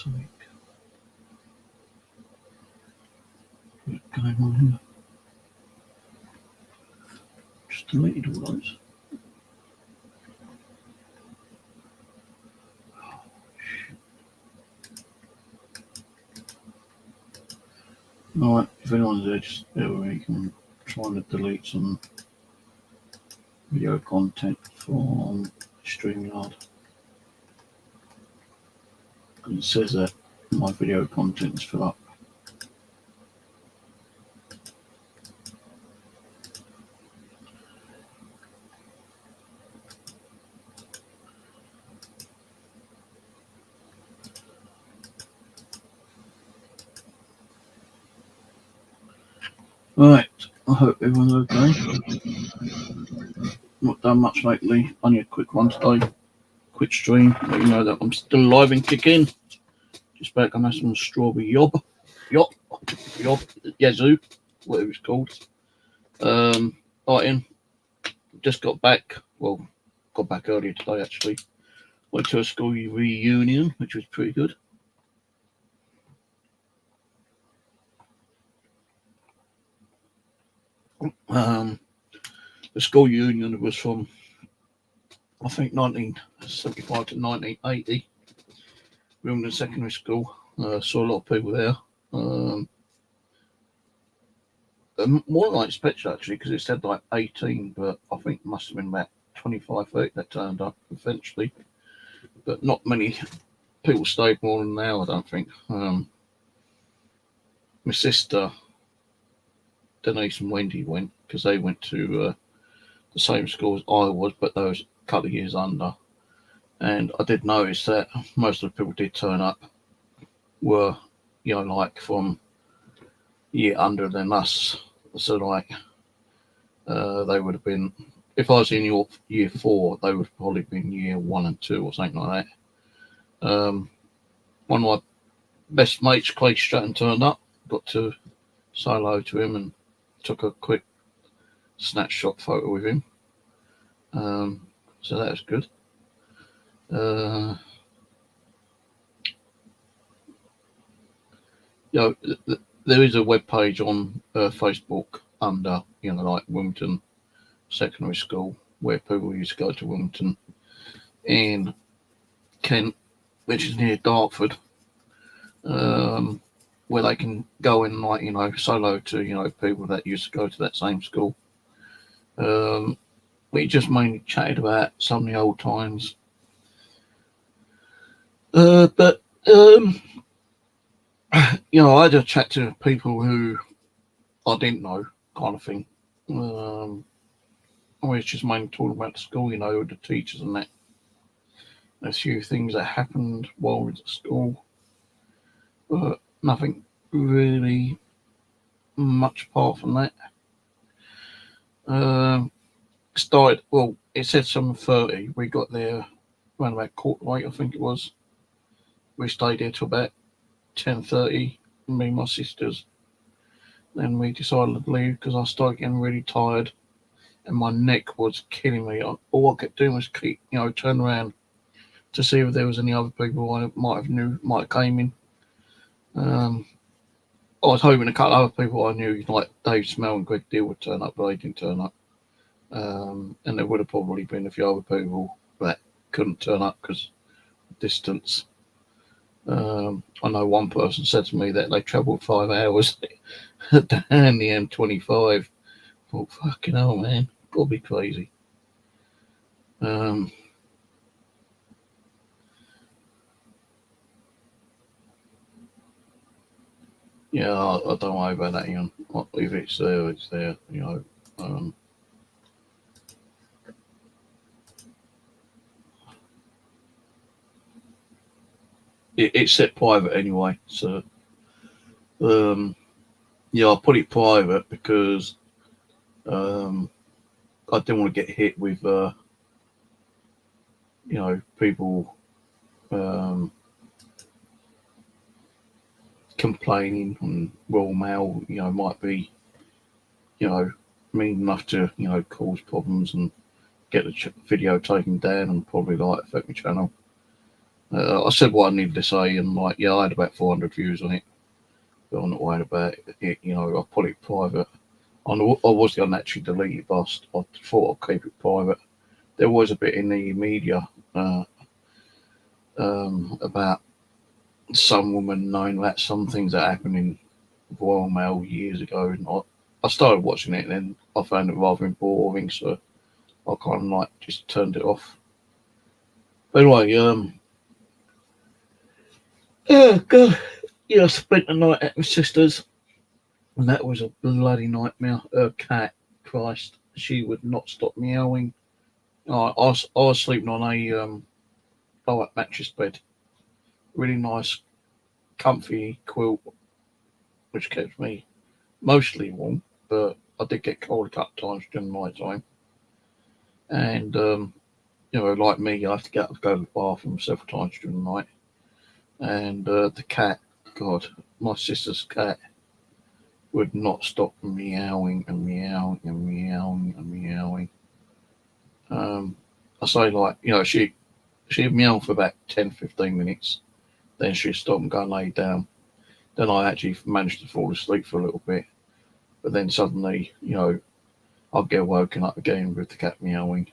something going on here. Just deleted all those. Alright, if anyone's there, just there we can try and delete some video content from Streamyard. And it says that my video content is filled up. Right, I hope everyone's okay. Not done much lately, only a quick one today. Quick stream, let you know that I'm still alive and kicking. Just back on some strawberry yazoo, whatever it's called. Fighting. Just got back earlier today actually. Went to a school reunion, which was pretty good. The school union was from, I think, 1975 to 1980. Wimbledon Secondary School. Saw a lot of people there. More than I expected actually, because it said like 18, but I think it must have been about 25, 30 that turned up eventually. But not many people stayed more than an hour, I don't think. My sister, Denise and Wendy went because they went to the same school as I was, but they was a couple of years under. And I did notice that most of the people did turn up were, like from year under than us. So like they would have been, if I was in year 4, they would have probably been year 1 and 2 or something like that. One of my best mates, Clay Stratton, turned up. Got to say hello to him and took a quick snapshot photo with him. So that was good. There is a web page on Facebook under, like Wimbledon Secondary School, where people used to go to Wimbledon in Kent, which is near Dartford, where they can go and say hello to people that used to go to that same school. We just mainly chatted about some of the old times, but I had a chat to people who I didn't know, kind of thing. I was just mainly talking about the school, with the teachers and that. A few things that happened while we was at school, but nothing really much apart from that. It said 7:30. We got there around about 8:15, I think it was. We stayed there till about 10:30, me and my sisters. Then we decided to leave because I started getting really tired and my neck was killing me. All I kept doing was keep, turn around to see if there was any other people I might have came in. I was hoping a couple of other people I knew, like Dave Smell and Greg Deal, would turn up, but they didn't turn up. And there would have probably been a few other people that couldn't turn up because of distance. I know one person said to me that they travelled 5 hours down the M25. I thought, fucking hell, man, gotta be crazy. Yeah, I don't worry about that, Ian. If it's there, it's there, It's set private anyway, so I put it private because I didn't want to get hit with people complaining on Royal Mail, might be mean enough to cause problems and get the video taken down and probably affect the channel. I said what I needed to say, and like, yeah, I had about 400 views on it. But I'm not worried about it. You know, I put it private. I was going to actually delete it, but I thought I'd keep it private. There was a bit in the media about some woman knowing that some things that happened in Royal Mail years ago, and I started watching it, and then I found it rather boring, so I kind of like just turned it off. But anyway, yeah, God, yeah, I spent the night at my sister's, and that was a bloody nightmare. Her cat, Christ, she would not stop meowing. I was sleeping on a low mattress bed, really nice, comfy quilt, which kept me mostly warm, but I did get cold a couple of times during the night time. And you know, like me, I have to get up and go to the bathroom several times during the night. And the cat, God, my sister's cat would not stop meowing and meowing and meowing and meowing. I say, like, you know, she'd meow for about 10, 15 minutes, then she'd stop and go and lay down. Then I actually managed to fall asleep for a little bit, but then suddenly, you know, I'd get woken up again with the cat meowing.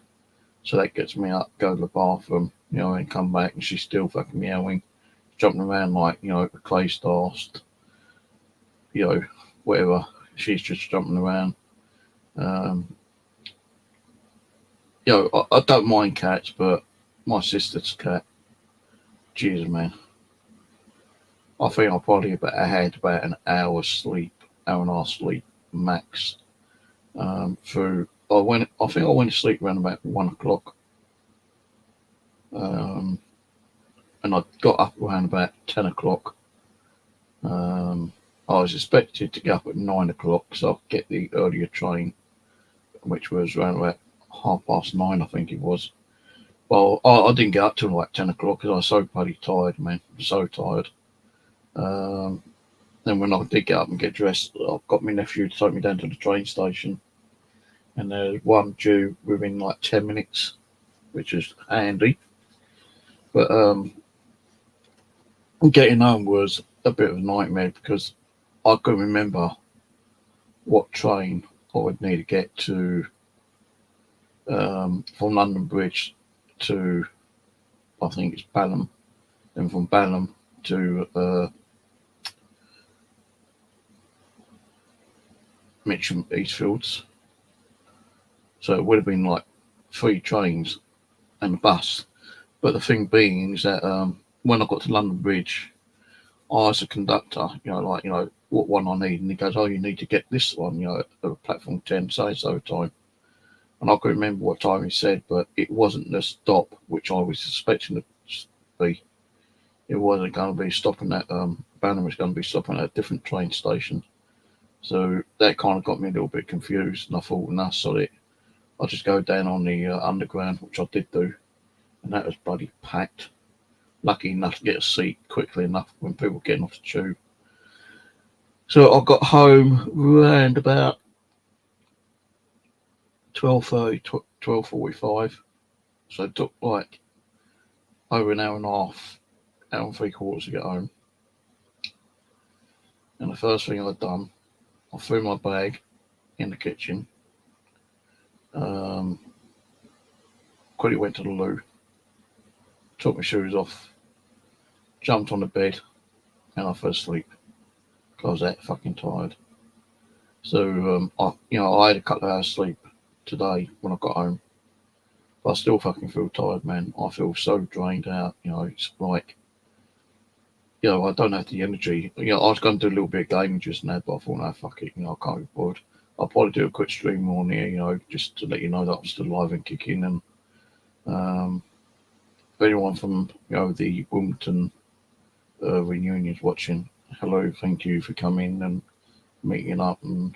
So that gets me up, go to the bathroom, you know, and come back, and she's still fucking meowing, jumping around like, you know, a clay starched, you know, whatever. She's just jumping around. Um, you know, I don't mind cats, but my sister's cat, Jesus, man. I think I had about an hour's sleep, hour and a half sleep max. Through I think I went to sleep around about 1 o'clock, um, and I got up around about 10 o'clock. Um, I was expected to get up at 9 o'clock, so I could get the earlier train, which was around about 9:30, I think it was. Well, I didn't get up till like 10 o'clock because I was so bloody tired, man. So tired. Um, then when I did get up and get dressed, I got my nephew to take me down to the train station, and there's one due within like 10 minutes, which is handy. But getting home was a bit of a nightmare because I couldn't remember what train I would need to get to from London Bridge to, I think it's Balham, then from Balham to Mitcham Eastfields. So it would have been like 3 trains and a bus. But the thing being is that when I got to London Bridge, I asked the conductor, you know, like, you know, what one I need, and he goes, "Oh, you need to get this one, you know, at platform 10, so time." And I couldn't remember what time he said, but it wasn't the stop which I was suspecting it to be. It wasn't going to be stopping at Banner was going to be stopping at a different train station. So that kind of got me a little bit confused, and I thought, "Nah, sorry, I'll just go down on the underground," which I did do, and that was bloody packed. Lucky enough to get a seat quickly enough when people were getting off the tube. So I got home round about 12:30, 12:45. So it took like over an hour and a half, hour and 3/4 to get home. And the first thing I'd done, I threw my bag in the kitchen, um, quickly went to the loo, took my shoes off, jumped on the bed, and I fell asleep because I was that fucking tired. So, I had a couple of hours sleep today when I got home, but I still fucking feel tired, man. I feel so drained out. You know, it's like, you know, I don't have the energy. You know, I was going to do a little bit of gaming just now, but I thought, no, fuck it. You know, I can't be bored. I'll probably do a quick stream on here, you know, just to let you know that I'm still alive and kicking. And if anyone from, you know, the Wimbledon reunions watching, hello, thank you for coming and meeting up and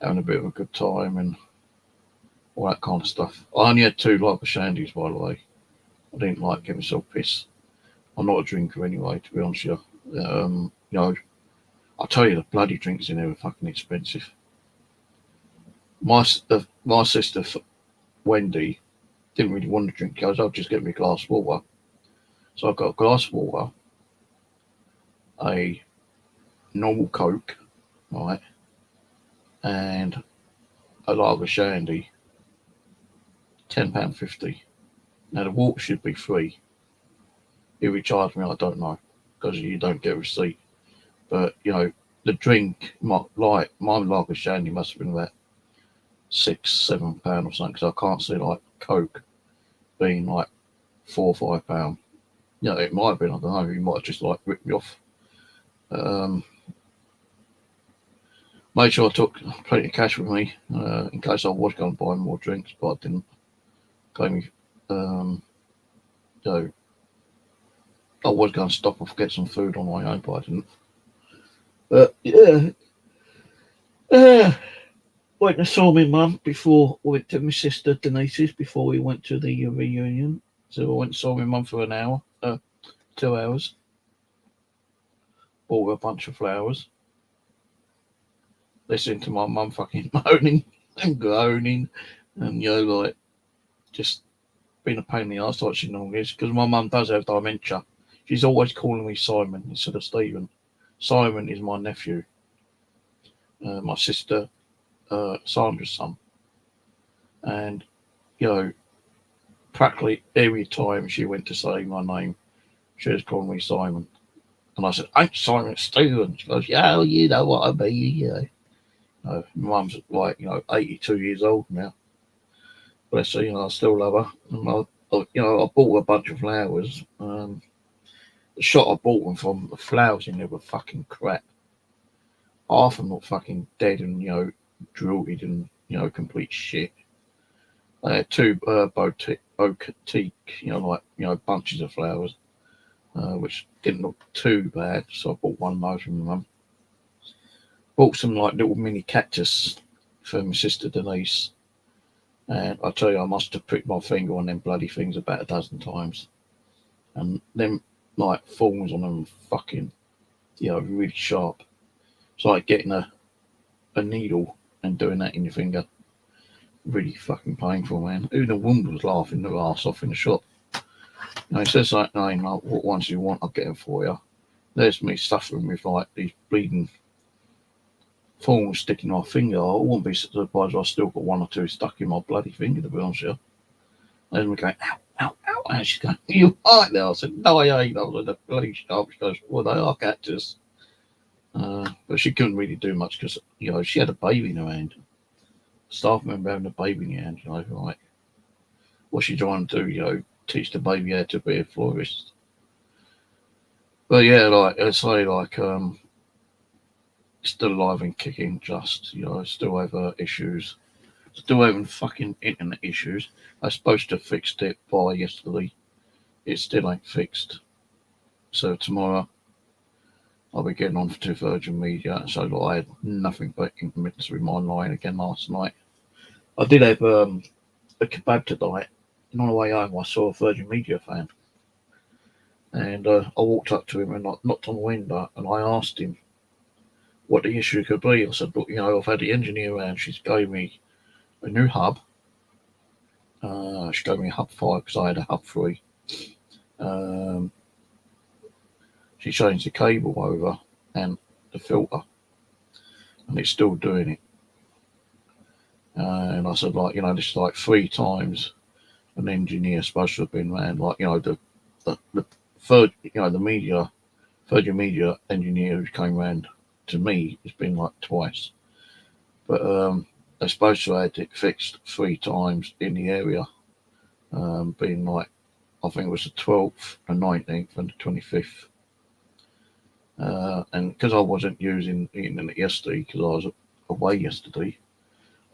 having a bit of a good time and all that kind of stuff. I only had 2 lager shandies, by the way. I didn't like getting myself pissed. I'm not a drinker anyway, to be honest with you. You know, I tell you, the bloody drinks in there are fucking expensive. My sister Wendy didn't really want to drink. Goes, "I'll just get me a glass of water." So I've got a glass of water, a normal Coke, right, and a lager shandy, £10.50. Now the water should be free. If he charged me, I don't know, because you don't get a receipt. But the drink, my lager shandy must have been about £6-7 or something, because I can't see like Coke being like £4 or £5. It might have been. I don't know. He might have just like ripped me off. Made sure I took plenty of cash with me in case I was going to buy more drinks, but I didn't. Gave me, I was going to stop off get some food on my own, but I didn't. But went and saw my mum before we went to my sister Denise's before we went to the reunion. So I went and saw my mum for an hour, 2 hours. Bought her a bunch of flowers. Listening to my mum fucking moaning and groaning, and like just being a pain in the arse like she normally is. Because my mum does have dementia. She's always calling me Simon instead of Stephen. Simon is my nephew, my sister Sandra's son, and practically every time she went to say my name, she was calling me Simon. And I said, "Ain't Simon, it's Stephen." She goes, "Yeah, you know what I mean, my mum's like, 82 years old now. Bless her, I still love her. And I bought her a bunch of flowers. The shop I bought them from, the flowers in there were fucking crap. Half of them were fucking dead and, drilled and, complete shit. They had two boutique, bunches of flowers, which didn't look too bad. So I bought one of those from my mum. Bought some like little mini cactus for my sister Denise, and I tell you, I must have pricked my finger on them bloody things about a dozen times, and them like thorns on them fucking, really sharp. It's like getting a needle and doing that in your finger. Really fucking painful, man. Even the woman was laughing their ass off in the shop. He says like, "No, what ones you want, I'll get them for you." There's me suffering with like these bleeding thorns sticking in my finger. I wouldn't be surprised if I still got one or two stuck in my bloody finger, to be honest with you. And we going, "Ow, ow, ow." And she's going, "You alright there?" I said, "No, I ain't." I was at the police shop. She goes, "Well, they are cactus." But she couldn't really do much because, she had a baby in her hand. Staff member having a baby in your hand, like, what's she trying to do, teach the baby how to be a florist. But yeah, like I say, like, still alive and kicking, just, still have issues. Still having fucking internet issues. I was supposed to have fixed it by yesterday. It still ain't fixed. So tomorrow, I'll be getting on to Virgin Media. So I had nothing but intermittency with my line again last night. I did have a kebab tonight. And on the way home, I saw a Virgin Media fan. And I walked up to him and knocked on the window and I asked him what the issue could be. I said, "Look, I've had the engineer around. She's gave me a new hub. She gave me a hub 5 because I had a hub 3. She changed the cable over and the filter, and it's still doing it." And I said, like, this is like 3 times an engineer supposed to have been around. Like, the third, the media, Virgin Media engineer who came round to me has been like twice. But they're supposed to have had it fixed 3 times in the area, being like, I think it was the 12th, the 19th, and the 25th. And because I wasn't using the internet yesterday, because I was away yesterday,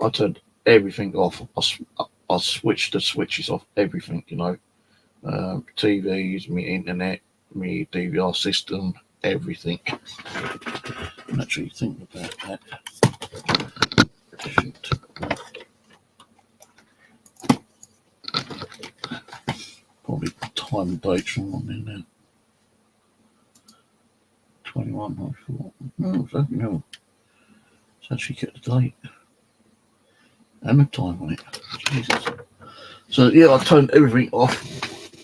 I turned everything off. I switched the switches off, everything, TVs, my internet, my DVR system, everything. I'm actually thinking about that. Shit. Probably time and dates wrong on there now. 21, I thought. No, it's actually kept the date and the time on it. Jesus. So yeah, I turned everything off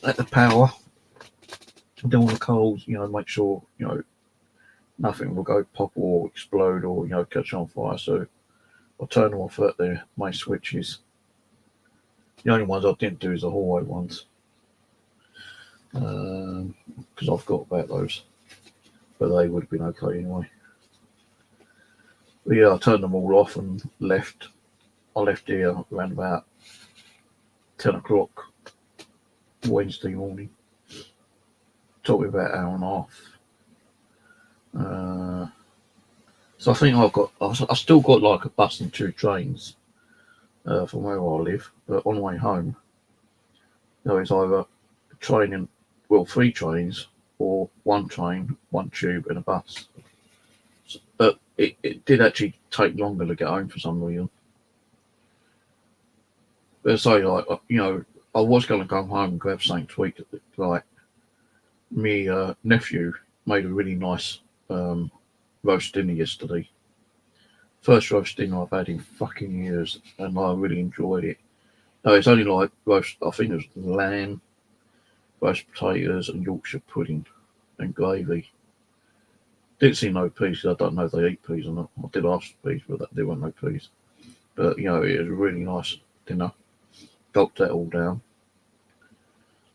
at the power, do all the coals, make sure, nothing will go pop or explode or, catch on fire. So I turn them off at their main switches. The only ones I didn't do is the hallway ones. Because I've got about those. But they would have been okay anyway. But yeah, I turned them all off and left. I left here around about 10 o'clock Wednesday morning. Took me about an hour and a half. So I think I still got like a bus and 2 trains from where I live. But on the way home, it's either training, 3 trains or 1 train, 1 tube and a bus. But it did actually take longer to get home for some reason. But say, I was going to come home and grab something to eat. Like, me nephew made a really nice roast dinner yesterday. First roast dinner I've had in fucking years, and I really enjoyed it. No, it's only like roast, I think it was lamb, roast potatoes and Yorkshire pudding and gravy. Didn't see no peas. I don't know if they eat peas or not. I did ask for peas, but there weren't no peas. But, it was a really nice dinner. Gulped that all down.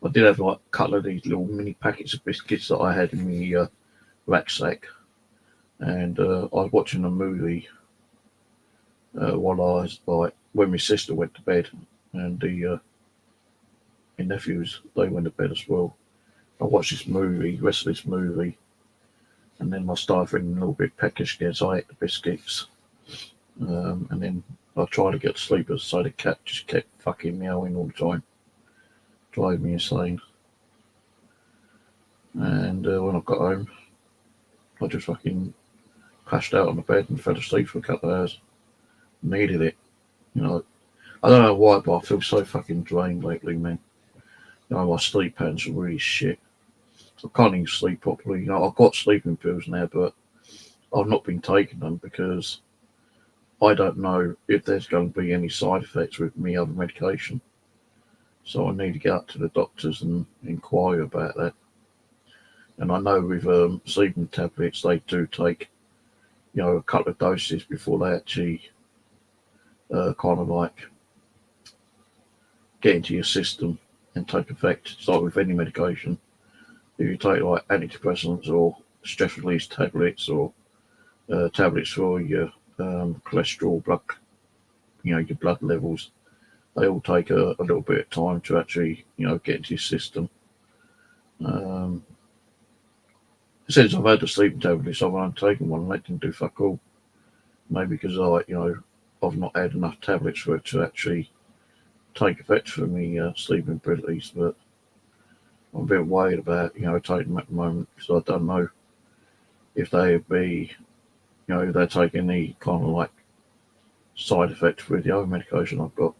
I did have like a couple of these little mini packets of biscuits that I had in my rucksack. And I was watching a movie while I was like, when my sister went to bed and my nephews, they went to bed as well. I watched this movie, the rest of this movie, and then I started feeling a little bit peckish again, so I ate the biscuits. And then I tried to get to sleep, so the cat just kept fucking meowing all the time. Drove me insane. And when I got home, I just fucking crashed out on the bed and fell asleep for a couple of hours. Needed it. I don't know why, but I feel so fucking drained lately, man. My sleep patterns are really shit. I can't even sleep properly. I've got sleeping pills now, but I've not been taking them because I don't know if there's going to be any side effects with me other medication. So I need to get up to the doctors and inquire about that. And I know with sleeping tablets, they do take, a couple of doses before they actually kind of like get into your system and take effect. It's like with any medication. If you take like antidepressants or stress release tablets or tablets for your cholesterol, blood, your blood levels, they all take a little bit of time to actually, get into your system. Since I've had the sleeping tablets, I've only taken one and they didn't do fuck all. Maybe because I've not had enough tablets for it to actually take effect for me sleeping abilities, but I'm a bit worried about, taking them at the moment because I don't know if they'd be, if they take any kind of like side effects with the other medication I've got.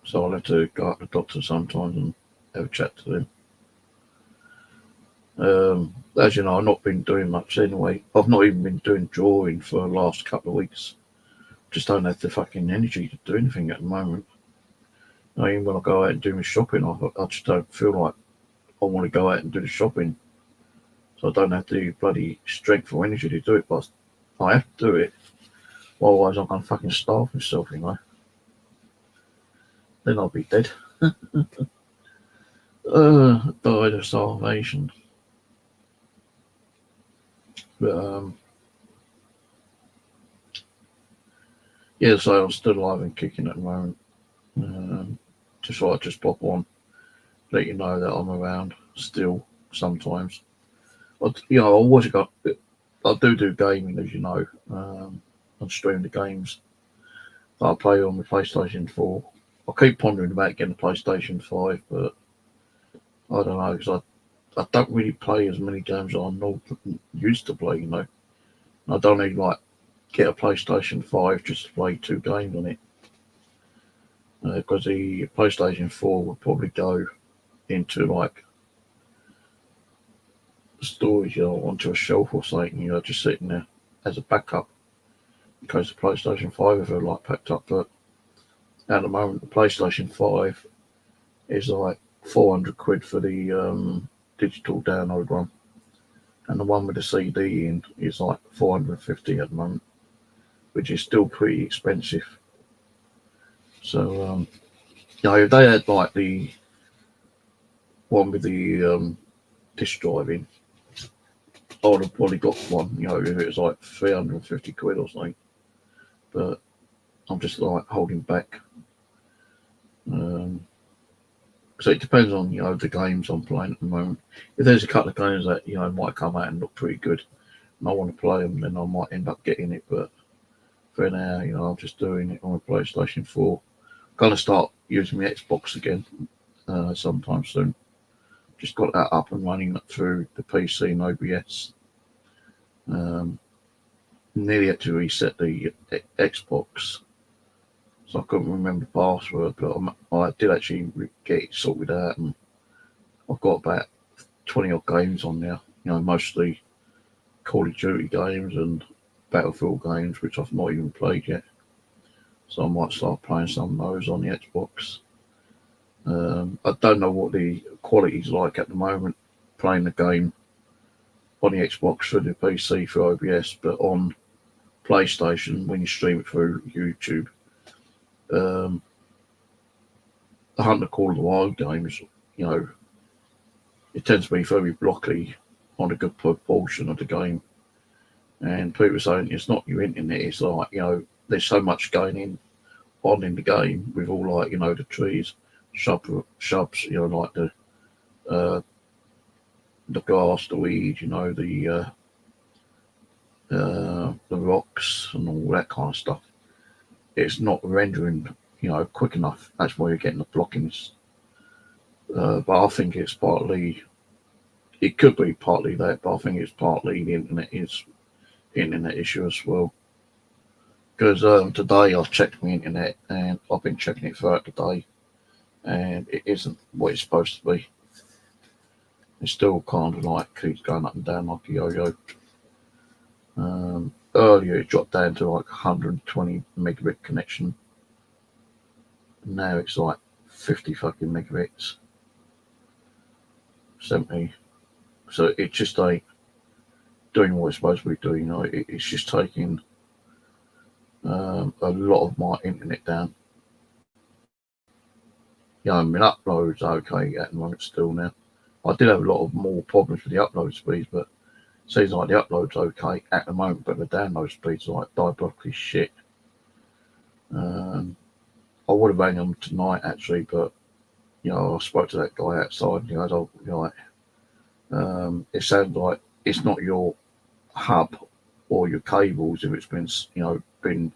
So I'll have to go up to the doctor sometimes and have a chat to them. As you know, I've not been doing much anyway. I've not even been doing drawing for the last couple of weeks. Just don't have the fucking energy to do anything at the moment. Even when I go out and do my shopping, I just don't feel like I want to go out and do the shopping. So I don't have the bloody strength or energy to do it, but I have to do it. Otherwise I'm going to fucking starve myself, Then I'll be dead. Died of starvation. But, yeah, so I'm still alive and kicking at the moment. Just pop on, let you know that I'm around still sometimes. I do gaming, as you know. I stream the games that I play on the PlayStation 4. I keep pondering about getting a PlayStation 5, but I don't know, because I don't really play as many games as I used to play, I don't need get a PlayStation 5 just to play 2 games on it. Because the PlayStation 4 would probably go into storage, onto a shelf or something, just sitting there as a backup in case the PlayStation 5 ever packed up. But at the moment, the PlayStation 5 is £400 for the digital download one, and the one with the CD in is like 450 at the moment, which is still pretty expensive. So if they had like the one with the disc drive in, I would have probably got one. If it was like £350 or something. But I'm just like holding back. So it depends on the games I'm playing at the moment. If there's a couple of games that might come out and look pretty good, and I want to play them, then I might end up getting it. But for now, I'm just doing it on a PlayStation 4. I'm gonna start using my Xbox again sometime soon. Just got that up and running through the PC and OBS. Nearly had to reset the Xbox, so I couldn't remember the password, but I did actually get it sorted out, and I've got about 20 odd games on there. Mostly Call of Duty games and Battlefield games, which I've not even played yet. So I might start playing some of those on the Xbox. I don't know what the quality's like at the moment, playing the game on the Xbox through the PC through OBS, but on PlayStation, when you stream it through YouTube, the Hunt the Call of the Wild games, it tends to be very blocky on a good proportion of the game. And people are saying it's not your internet, it's like, there's so much going on in the game with all like, the trees, shrubs, like the grass, the weeds, the rocks and all that kind of stuff. It's not rendering, quick enough. That's why you're getting the blockings. But I think it could be partly that, but I think it's partly the internet issue as well. Because today I've checked my internet and I've been checking it throughout the day, and it isn't what it's supposed to be. It's still kind of like keeps going up and down like a yo-yo. Earlier it dropped down to like 120 megabit connection. Now it's like 50 fucking megabits. 70. So it just ain't doing what it's supposed to be doing. It's just taking a lot of my internet down. Uploads okay at the moment still now. I did have a lot of more problems with the upload speeds, but it seems like the upload's okay at the moment, but the download speeds are like diabolically shit. I would have rang them tonight actually, but I spoke to that guy outside and he goes, it sounds like it's not your hub or your cables if it's been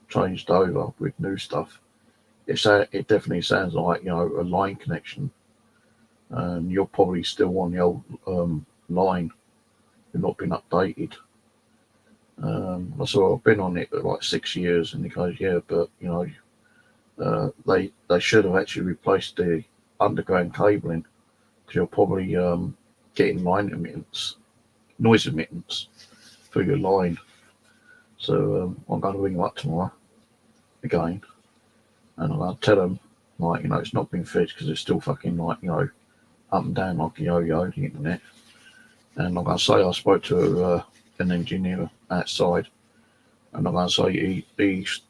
changed over with new stuff. It definitely sounds like a line connection, and you're probably still on the old line. You've not been updated. So I've been on it for like 6 years, and he goes, yeah, but they should have actually replaced the underground cabling, because you're probably getting noise emittance through your line. So I'm going to ring them up tomorrow again, and I'm going to tell them it's not been fixed because it's still fucking up and down like a yo-yo, the internet. And I'm going to say I spoke to an engineer outside, and I'm going to say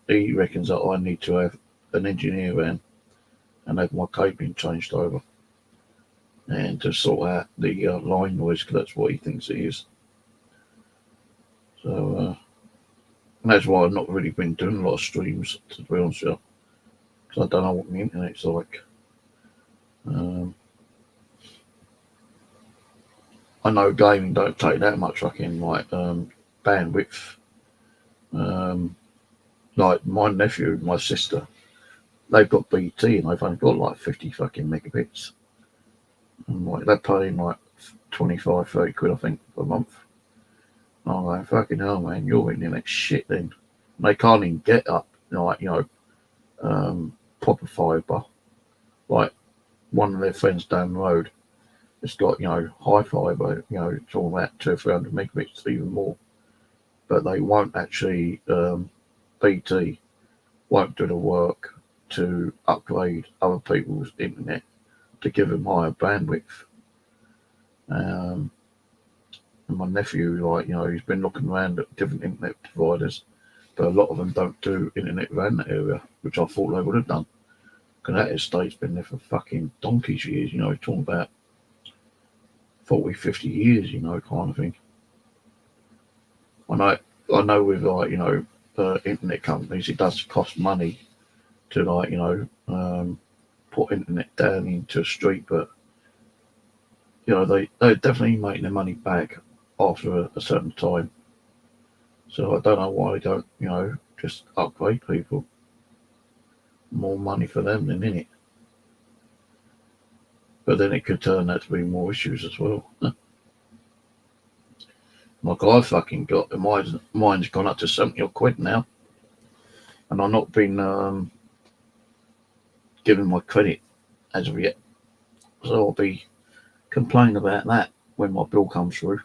he reckons that I need to have an engineer in and have my cabling changed over, and to sort out the line noise, because that's what he thinks it is. So that's why I've not really been doing a lot of streams, to be honest with you, because I don't know what the internet's like. I know gaming don't take that much fucking bandwidth. Like my nephew and my sister, they've got BT and they've only got like 50 fucking megabits. And they're paying like 25, 30 quid, I think, a month. And I'm like, fucking hell, man, you're internet shit then. And they can't even get up, proper fibre. Like one of their friends down the road, it's got, high fibre, it's all about 200 or 300 megabits, even more. But they won't actually, BT won't do the work to upgrade other people's internet to give them higher bandwidth. And my nephew, like, you know, he's been looking around at different internet providers, but a lot of them don't do internet around that area, which I thought they would have done. Because that estate's been there for fucking donkey's years, you know, talking about 40, 50 years, you know, kind of thing. I know with, like, you know, internet companies, it does cost money to, like, you know, put internet down into a street, but, you know, they're definitely making their money back after a certain time. So I don't know why they don't, you know, just upgrade people. More money for them than in it. But then it could turn out to be more issues as well. Like, I've fucking got mine's gone up to 70 odd quid now, and I've not been given my credit as of yet. So I'll be complaining about that when my bill comes through.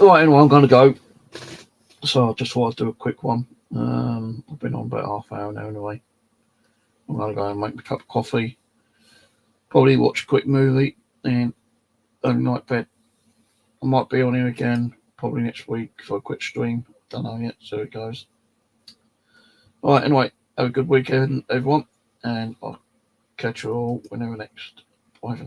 Right, anyway, I'm going to go. So I just thought I'd do a quick one. I've been on about half an hour now anyway. I'm going to go and make a cup of coffee. Probably watch a quick movie and early night bed. I might be on here again probably next week for a quick stream. Don't know yet, so it goes. Alright, anyway, have a good weekend, everyone, and I'll catch you all whenever next. Bye for now.